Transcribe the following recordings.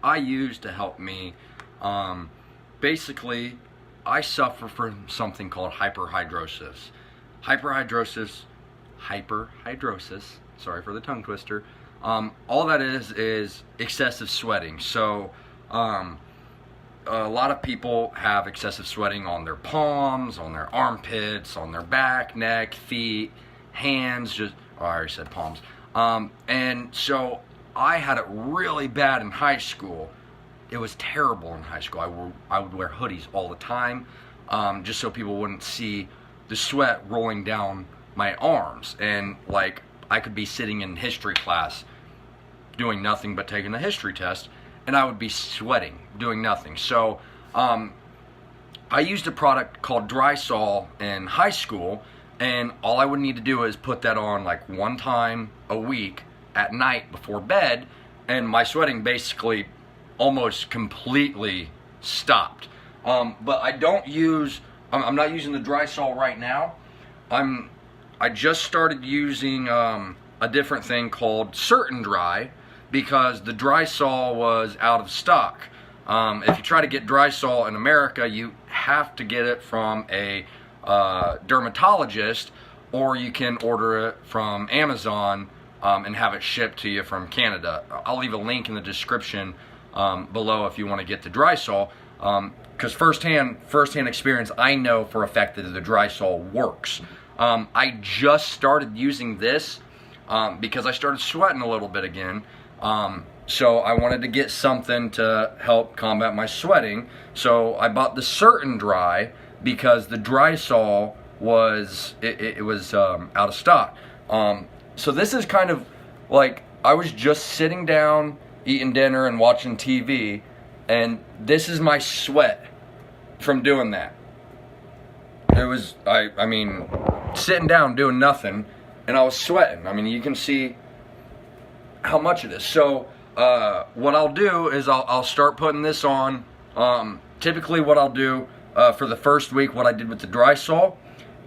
I use to help me, basically, I suffer from something called hyperhidrosis. Hyperhidrosis, sorry for the tongue twister. All that is excessive sweating. So, a lot of people have excessive sweating on their palms, on their armpits, on their back, neck, feet, hands, I already said palms. And so I had it really bad in high school. It was terrible in high school. I would wear hoodies all the time, just so people wouldn't see the sweat rolling down my arms. And like, I could be sitting in history class doing nothing but taking the history test, and I would be sweating, doing nothing. So I used a product called Drysol in high school, and all I would need to do is put that on like one time a week at night before bed, and my sweating basically almost completely stopped. But I don't use, I'm not using the Drysol right now. I just started using a different thing called Certain Dry, because the Drysol was out of stock. If you try to get Drysol in America, you have to get it from a dermatologist, or you can order it from Amazon and have it shipped to you from Canada. I'll leave a link in the description below if you want to get the Drysol, because firsthand experience, I know for a fact that the Drysol works. I just started using this because I started sweating a little bit again. So I wanted to get something to help combat my sweating. So I bought the Certain Dry because the Drysol was out of stock. So this is kind of like, I was just sitting down eating dinner and watching TV, and this is my sweat from doing that. It was, I mean, sitting down doing nothing, and I was sweating. I mean, you can see how much it is. So what I'll do is I'll start putting this on. Typically what I'll do for the first week, what I did with the Drysol,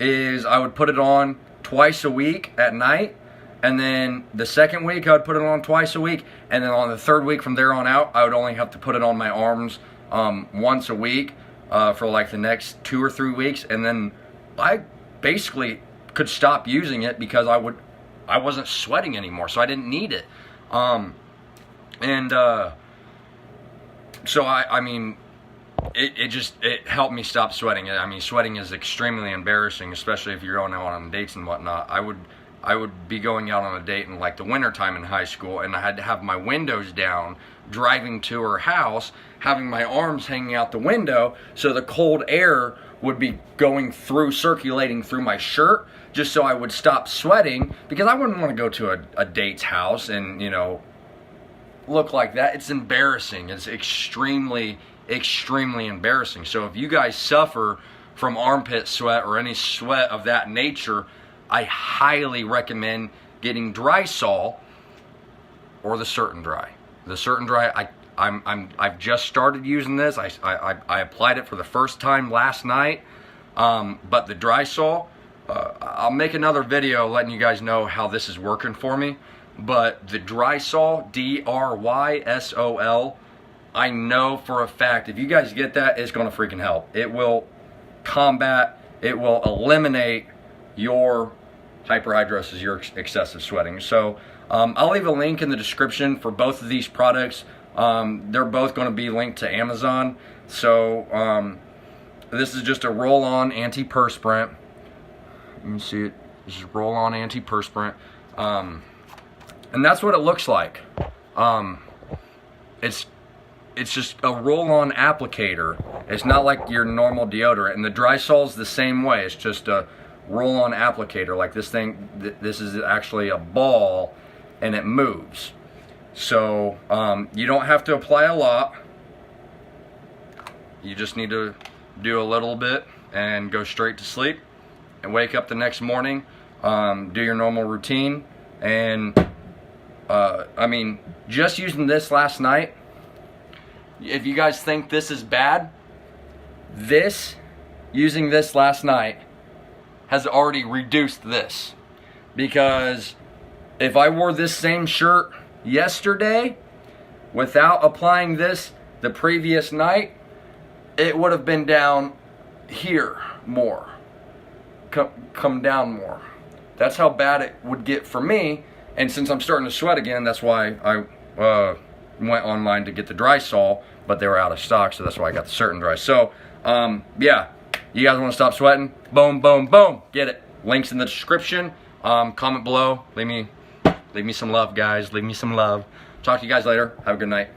is I would put it on twice a week at night, and then the second week I would put it on twice a week, and then on the third week from there on out, I would only have to put it on my arms once a week for like the next 2 or 3 weeks, and then I basically could stop using it because I wasn't sweating anymore, so I didn't need it. So I mean, it helped me stop sweating. I mean, sweating is extremely embarrassing, especially if you're going out on dates and whatnot. I would be going out on a date in like the winter time in high school, and I had to have my windows down, driving to her house, having my arms hanging out the window, so the cold air would be going through, circulating through my shirt, just so I would stop sweating, because I wouldn't want to go to a date's house and, you know, look like that. It's embarrassing. It's extremely embarrassing. So if you guys suffer from armpit sweat or any sweat of that nature, I highly recommend getting Drysol or the Certain Dry. The Certain Dry, I've just started using this. I applied it for the first time last night. But the Drysol, I'll make another video letting you guys know how this is working for me. But the Drysol, Drysol, I know for a fact if you guys get that, it's going to freaking help. It will combat, it will eliminate your hyperhidrosis, your excessive sweating. So I'll leave a link in the description for both of these products. They're both going to be linked to Amazon. So this is just a roll-on antiperspirant. You can see it. This is roll-on antiperspirant. And that's what it looks like. It's just a roll-on applicator. It's not like your normal deodorant. And the Drysol's the same way. It's just a roll-on applicator. Like this thing, this is actually a ball, and it moves. So you don't have to apply a lot. You just need to do a little bit and go straight to sleep and wake up the next morning, do your normal routine. And I mean, just using this last night, if you guys think this is bad, using this last night has already reduced this. Because if I wore this same shirt yesterday, Without applying this the previous night, it would have been down here more. Come down more. That's how bad it would get for me. And since I'm starting to sweat again, that's why I went online to get the dry sol, but they were out of stock, so that's why I got the certain dry. So, yeah, you guys want to stop sweating? Boom, boom, boom. Get it. Links in the description. Comment below. Leave me some love, guys. Leave me some love. Talk to you guys later. Have a good night.